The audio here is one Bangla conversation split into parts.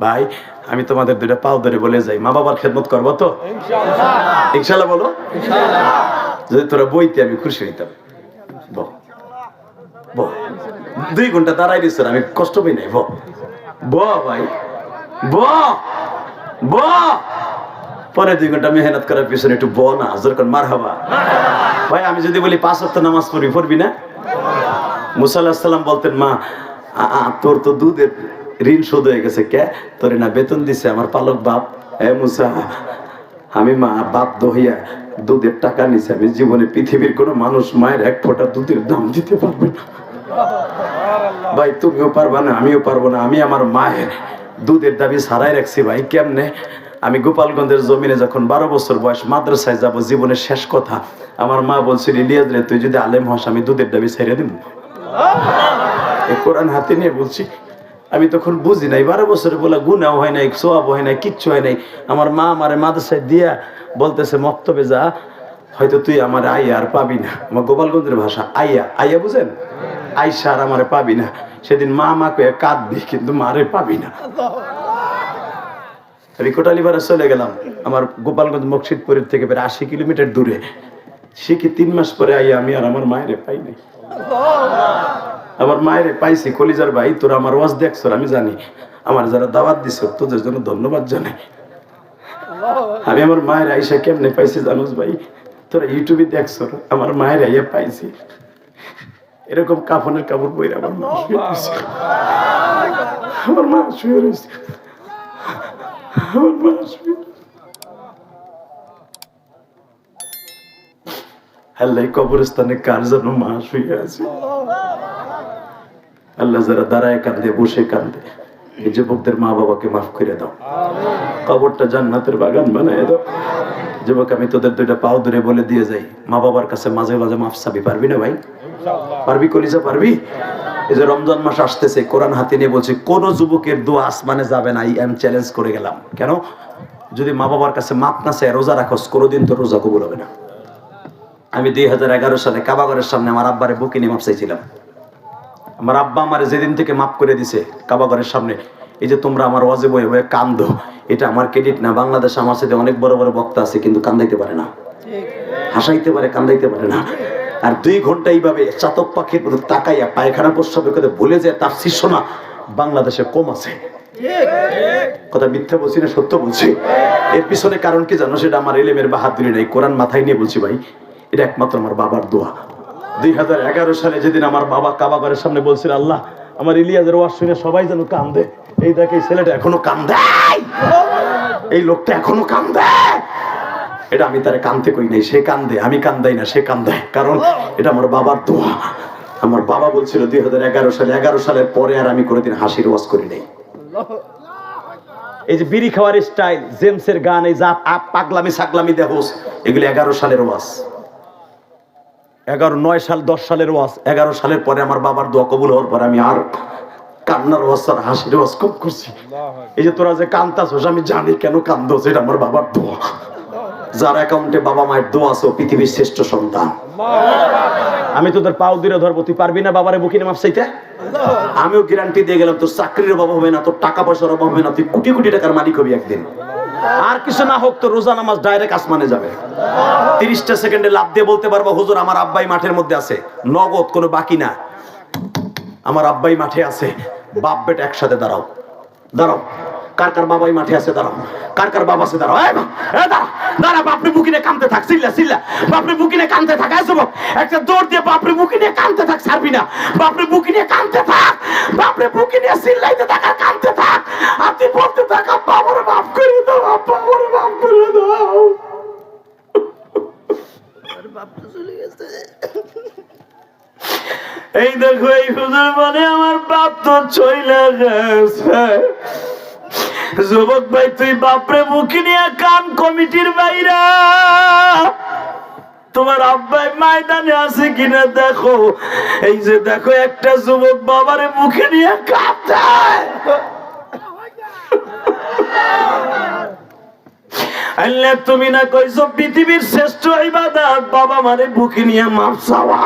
ভাই আমি তোমাদের দুইটা পাও ধরে বলে যাই, মা বাবার খেদমত করবো তো ইনশাআল্লাহ? ইনশাআল্লাহ বলো। যদি তোরা বইতে আমি খুশি হইতাম। 2 ঘন্টা দাঁড়াই দিস, আমি কষ্ট পাই নাই। ভাই পরে 2 ঘন্টা মেহনত করার পিছনে একটু না যেরকম মার হাবা। ভাই আমি যদি বলি 5 ওয়াক্ত নামাজ পড়বি না? মুসা আলাইহিস সালাম বলতেন, মা তোর তো দুধের ঋণ শোধ হয়ে গেছে। কে তোরে না বেতন দিছে আমার পালক বাপ? মুসা, আমি মা বাপ দহিয়া দুধের টাকা নিছে, আমি জীবনে পৃথিবীর কোনো মানুষ মায়ের 1 ফোঁটা দুধের দাম দিতে পারবে না। ভাই তুমিও পারবা না, আমিও পারবো না। আমি আমার মায়ের দুধের দাবি ছাড়াই রাখছি। ভাই কেমনে? আমি গোপালগঞ্জের জমিনে যখন 12 বছর বয়স মাদ্রাসায় যাব, জীবনের শেষ কথা, আমার মা বলছিল, ইলিয়াস রে তুই যদি আলেম হস আমি দুধের দাবি ছেড়ে দিব। এই কোরআন হাতে নিয়ে বলছি। আমি তখন বুঝি নাই, 12 বছরে বলে গুনাও হয় নাই, সোয়াব হয় নাই, কিচ্ছু হয় নাই। আমার মা আমারে মাদ্রাসায় দিয়া বলতেছে, মক্তবে যা, হয়তো তুই আমার আইয়া আর পাবি না। আমার গোপালগঞ্জের ভাষা আইয়া বুঝেন? আইসা আর আমারে পাবি না। সেদিন মা মাকে কাঁদবি কিন্তু মারে পাবি না। আমি কোটালীপাড়া চলে গেলাম, আমার গোপালগঞ্জ মকসিদপুরের থেকে প্রায় 80 কিলোমিটার দূরে। শিখি 3 মাস পরে আইয়া আমি আর আমার মায়েরে পাই নাই। আমার মায়েরে পাইছি। কলিজার ভাই তোরা আমার ওয়াজ দেখছ, আমি জানি। আমার যারা দাওয়াত দিছ তোদের জন্য ধন্যবাদ জানাই। আমি আমার মায়ের আইসা কেমনে পাইছি জানোস ভাই? তোরা ইউটিউবে দেখছ, আমার মায়ের আইয়া পাইছি এরকম কাফনের কাপড় পরে আমার মা শুয়ে রয়েছে। আমার মা শুয়ে রয়েছে। আমার মা শুয়ে। আল্লাহ কবরস্থানে কার জন্য মা শুয়ে আছে? আল্লাহ যারা দাঁড়ায় কান্দে, বসে কান্দে, এই যুবকদের মা বাবাকে মাফ করে দাও। কবরটা জান্নাতের বাগান বানায় দাও। যুবক আমি তোদের 2টা পাও ধরে বলে দিয়ে যাই, মা বাবার কাছে মাঝে মাঝে মাফ চাবি। পারবি না ভাই? পারবি কলিজা? পারবি? এই যে রমজান মাস আসতেছে, কোরআন হাতে নিয়ে বলছি, কোন যুবকের দোয়া আসমানে যাবে না। আমি চ্যালেঞ্জ করে গেলাম। কেন? যদি মা বাবার কাছে মাপ না চায়, রোজা রাখোস, কোনোদিন তো রোজা কবুল হবে না। আমি 2011 সালে কাবাগরের সামনে আমার আব্বারে বুকে নিয়ে মাপ চাইছিলাম। আমার আব্বা আমার যেদিন থেকে মাফ করে দিছে কাবাগরের সামনে, এই যে তোমরা আমার ওয়াজে বয়ে বয়ে কান্দো, এটা আমার ক্রেডিট না। বাংলাদেশে আমার সাথে অনেক বড় বড় বক্তা আছে, কিন্তু কান্দাইতে পারে না। হাসাইতে পারে, কান্দাইতে পারে না। আর 2 ঘন্টা এইভাবে চাতক পাখির মতো তাকাইয়া পায়খানা প্রস্রাবের কথা ভুলে যায়, তার শিষ্য না বাংলাদেশে কম আছে। কথা মিথ্যা বলছি না, সত্য বলছি। এর পিছনে কারণ কি জানো? সেটা আমার এলেমের বাহাদুরি নাই, কোরআন মাথায় নিয়ে বলছি ভাই। এটা একমাত্র আমার বাবার দোয়া। 2011 সালে যেদিন আমার বাবা কাবাগরের সামনে বলছিল, আল্লাহ আমার ইলিয়াসের ওয়াজ শুনে সবাই যেন কান্দে। এই দেখ, এই ছেলেটা এখনো কান্দে, এই লোকটা এখনো কান্দে। এটা আমি তারে কান্দতে কই নাই, সে কান্দে। আমি কান্দাই না, সে কান্দায়। কারণ এটা আমার বাবার দোয়া। আমার বাবা বলছিল 2011 সালে, 11 সালের পরে আর আমি কোনোদিন হাসির ওয়াজ করি নাই। এই যে বিড়ি খাওয়ার স্টাইল, জেমসের গান, এই যা পাগলামি সাগলামি দেহস, এগুলো 11 সালের ওয়াজ। 9 সাল 10 সালের ওয়াজ। 11 সালের পরে আমার বাবার দোয়া কবুল হওয়ার পরে আমি আর কান্নার ওয়াজ আর হাসির ওয়াজ কম করছি। এই যে তোরা যে কান্দাছস, আমি জানি কেন কান্দছ, এটা আমার বাবার দোয়া। যার অ্যাকাউন্টে বাবা মায়ের দোয়া আছে, পৃথিবীর শ্রেষ্ঠ সন্তান। আমি তোদের পাও দিয়ে ধরবো, তুই পারবি না বাবারে বুকিনে মাপ চাইতে? আমিও গ্যারান্টি দিয়ে গেলাম, তোর চাকরির অভাব হবে না, তোর টাকা পয়সার অভাব হবে না, তুই কোটি কোটি টাকার মালিক হবি একদিন। আর কিছু না হোক, তো রোজা নামাজ ডাইরেক্ট আসমানে যাবে। 30টা সেকেন্ডে লাভ দিয়ে বলতে পারবো, হুজুর আমার আব্বাই মাঠের মধ্যে আছে, নগদ কোনো বাকি না। আমার আব্বাই মাঠে আছে। বাপ বেটা একসাথে দাঁড়াও, দাঁড়াও। কার কার বাবাই মাঠে আছে? দাঁড়াও। কার কার বাবা আছে? দাঁড়াও। দাঁড়া, বাপরে বুকিনে কানতে থাক, চিল্লা চিল্লা, বাপরে বুকিনে কানতে থাক। যুবক একটা দৌড় দিয়ে বাপরে বুকিনে কানতে থাক, ছাড়বি না। বাপরে বুকিনে কানতে থাক, বাপরে বুকিনে চিল্লাইতে থাক আর কানতে থাক। আর তুই বলতে থাক, আব্বা আমারে মাফ করে দাও, আব্বা আমারে মাফ করে দাও। এই দেখো, এই হুজুর বলে আমার বাপ তো চইলা গেছে। যুবক ভাই, তুই বাপরে মুখে নিয়ে কান, কমিটির বাইরা তোমার আব্বাই ময়দানে আছে কিনা দেখো। এই যে দেখো, একটা যুবক বাবারে মুখে নিয়ে কাঁদছে। আল্লাহ তুমি না কইছো পৃথিবীর শ্রেষ্ঠ ইবাদত বাবা মারে বুকে নিয়ে মাপ চাওয়া?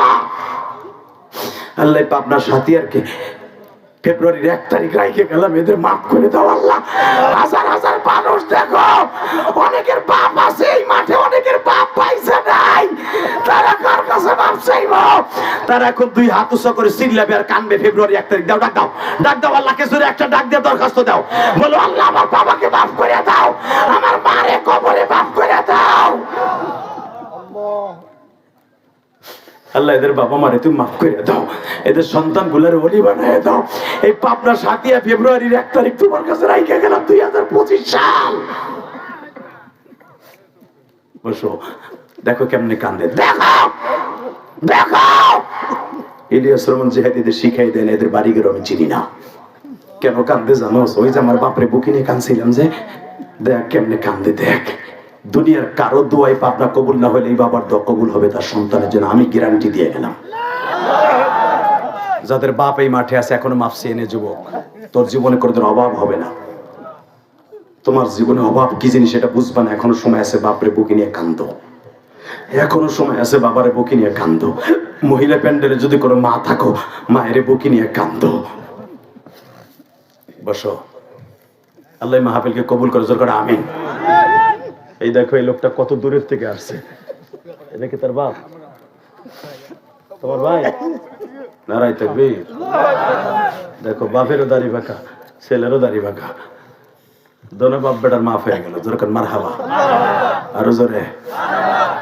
আল্লাহ পাবনা সাথিয়ারকে ফেব্রুয়ারির 1 তারিখ রাইখে গেলাম, এদের মাফ করে দাও আল্লাহ। হাজার হাজার মানুষ দেখো, অনেকের বাপ আছে এই মাঠে, অনেকের বাপ পাইছে নাই, তারা কার কাছে মাফ চাইব? তারা এখন 2 হাত উঁচু করে চিল্লাবে আর কানবে, ফেব্রুয়ারি 1 তারিখ দাও, ডাক দাও, ডাক দাও, আল্লাহকে জোরে একটা ডাক দিয়ে দরখাস্ত দাও, বলো আল্লাহ আমার বাবাকে মাফ করে দাও, আমার মারে কবরে মাফ করে দাও। আল্লাহ এদের বাবা মারে তুমি মাফ করে দাও, এদের সন্তান গুলার ওলি বানায় দাও। এই পাবনা সাতিয়া ফেব্রুয়ারির 1 তারিখ তোমার কাছে রাইখা গেলাম 2025 সাল। বসো, দেখো কেমনে কান্দে, দেখো দেখো। ইলিয়াস রহমান জিহাদিদের শিখাই দেন, এদের বাড়ি গেলে আমি চিনি না। কেন কান্দে জানো? ওই যে আমার বাপরে বুকে নিয়ে কাঁদছিলাম, যে দেখ কেমনে কান্দে, দেখ। দুনিয়ার কারো দোয়াই পাবনা কবুল না হলে এই বাবার দোয়া কবুল হবে তার সন্তানের জন্য, আমি গ্যারান্টি দিয়ে গেলাম। যাদের বাপ এই মাঠে আছে এখনো মাফসি এনে, যুবক তোর জীবনে কোনোদিন অভাব হবে না। তোমার জীবনে অভাব কি জিনিস সেটা বুঝবা না, এখনো সময় আছে বাপরে বুকে নিয়ে কান্দো, এখনো সময় আছে বাবারে বুকে নিয়ে কান্দো। মহিলা প্যান্ডেলে যদি কোনো মা থাকো, মায়ের বুকে নিয়ে কান্দো। বসো, আল্লাহ মাহফিলকে কবুল করে, জোর করে আমিন। এই দেখো এই লোকটা কত দূরের থেকে আসছে, এটা কি তার বাপ? তোমার ভাই? নারাই তাকবীর। দেখো বাপেরও দাড়ি বাঁকা, ছেলেরও দাড়ি বাঁকা, দোনো বাপ বেটার মাফ হয়ে গেল, জোর করে মারহাবা, আরো জোরে।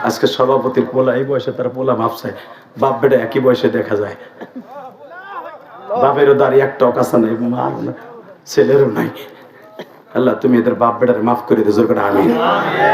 আজকে সভাপতির পোলা, এই বয়সে তার পোলা মাফ চায়, বাপ বেটা একই বয়সে দেখা যায়, বাপেরও দাড়ি একটাও কাঁচা নেই, মার ছেলেরও নাই। আল্লাহ তুমি এদের বাপ বেটারে মাফ করে দে, জোর করে আমিন।